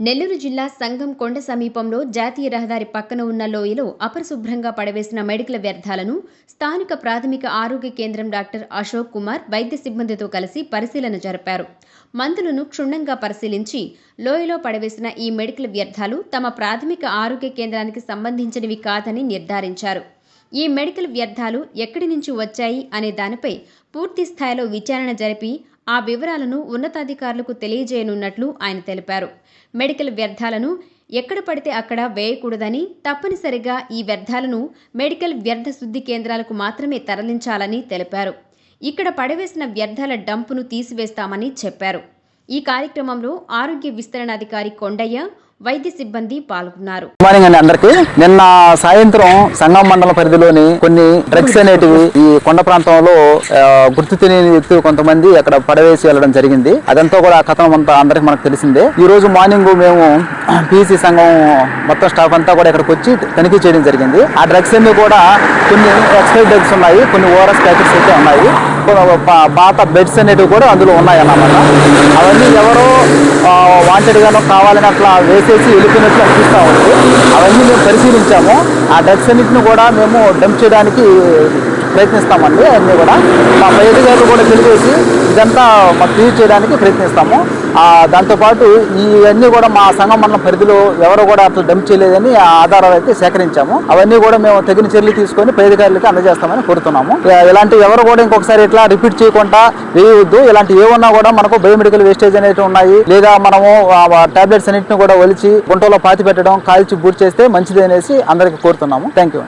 నెల్లూరు జిల్లా సంగం కొండ సమీపంలో జాతీయ రహదారి పక్కన ఉన్న లోయలో అపరిశుభ్రంగా పడవేసిన మెడికల్ వ్యర్థాలను స్థానిక ప్రాథమిక ఆరోగ్య కేంద్రం డాక్టర్ అశోక్ కుమార్ వైద్య సిబ్బందితో కలిసి పరిశీలన జరిపారు. మందులను క్షుణ్ణంగా పరిశీలించి లోయలో పడవేసిన ఈ మెడికల్ వ్యర్థాలు తమ ప్రాథమిక ఆరోగ్య కేంద్రానికి సంబంధించినవి కాదని నిర్ధారించారు. ఈ మెడికల్ వ్యర్థాలు ఎక్కడి నుంచి వచ్చాయి అనే దానిపై పూర్తి స్థాయిలో విచారణ జరిపి ఆ వివరాలను ఉన్నతాధికారులకు తెలియజేయనున్నట్లు ఆయన తెలిపారు. మెడికల్ వ్యర్థాలను ఎక్కడ పడితే అక్కడ వేయకూడదని, తప్పనిసరిగా ఈ వ్యర్థాలను మెడికల్ వ్యర్థ శుద్ధి కేంద్రాలకు మాత్రమే తరలించాలని తెలిపారు. ఇక్కడ పడవేసిన వ్యర్థాల డంపును తీసివేస్తామని చెప్పారు. ఈ కార్యక్రమంలో ఆరోగ్య విస్తరణాధికారి కొండయ్య, వైద్య సిబ్బంది పాల్గొన్నారు. మార్నింగ్ అండి అందరికి. నిన్న సాయంత్రం సంగం మండలం పరిధిలోని కొన్ని డ్రగ్స్ అనేటివి ఈ కొండ ప్రాంతంలో గుర్తు తెలియని వ్యక్తులు కొంతమంది అక్కడ పడవేసి వెళ్ళడం జరిగింది. అదంతా కూడా కథనం అంతా అందరికి మనకు తెలిసిందే. ఈ రోజు మార్నింగ్ మేము పీసీ సంఘం మొత్తం స్టాఫ్ అంతా కూడా ఇక్కడికి వచ్చి తనిఖీ చేయడం జరిగింది. ఆ డ్రగ్స్ అన్ని కూడా కొన్ని ఎక్స్పైరీ డ్రగ్స్ ఉన్నాయి, కొన్ని ఓఆర్ఎస్ ప్యాకెట్స్ అయితే ఉన్నాయి, పాత బెడ్స్ అనేటివి కూడా అందులో ఉన్నాయి అన్నమాట. అవన్నీ ఎవరో వాంటెడ్ గానో కావాలని అట్లా వేసేసి వెళ్ళిపోయినట్లు అనిపిస్తూ ఉంది. అవన్నీ మేము పరిశీలించాము. ఆ డ్రగ్స్ అన్నింటిని కూడా మేము డంప్ చేయడానికి ప్రయత్నిస్తామండి. అన్నీ కూడా మా పై అధికారులు కూడా తెలిపేసి ఇదంతా మాకు క్లియర్ చేయడానికి ప్రయత్నిస్తాము. దాంతోపాటు ఇవన్నీ కూడా మా సంఘం మండలం పరిధిలో ఎవరు కూడా అట్లా డంప్ చేయలేదని ఆధారాలు అయితే సేకరించాము. అవన్నీ కూడా మేము తగిన చర్యలు తీసుకొని పై అధికారులకి అందజేస్తామని కోరుతున్నాము. ఇలాంటి ఎవరు కూడా ఇంకొకసారి ఇట్లా రిపీట్ చేయకుండా వేయవద్దు. ఇలాంటి ఏమన్నా కూడా మనకు బయోమెడికల్ వేస్టేజ్ అనేవి ఉన్నాయి, లేదా మనము టాబ్లెట్స్ అన్నింటిని కూడా ఒలిచి గుంటలో పాతి పెట్టడం, కాల్చి బూట్ చేస్తే మంచిది అనేసి అందరికీ కోరుతున్నాము. Thank you.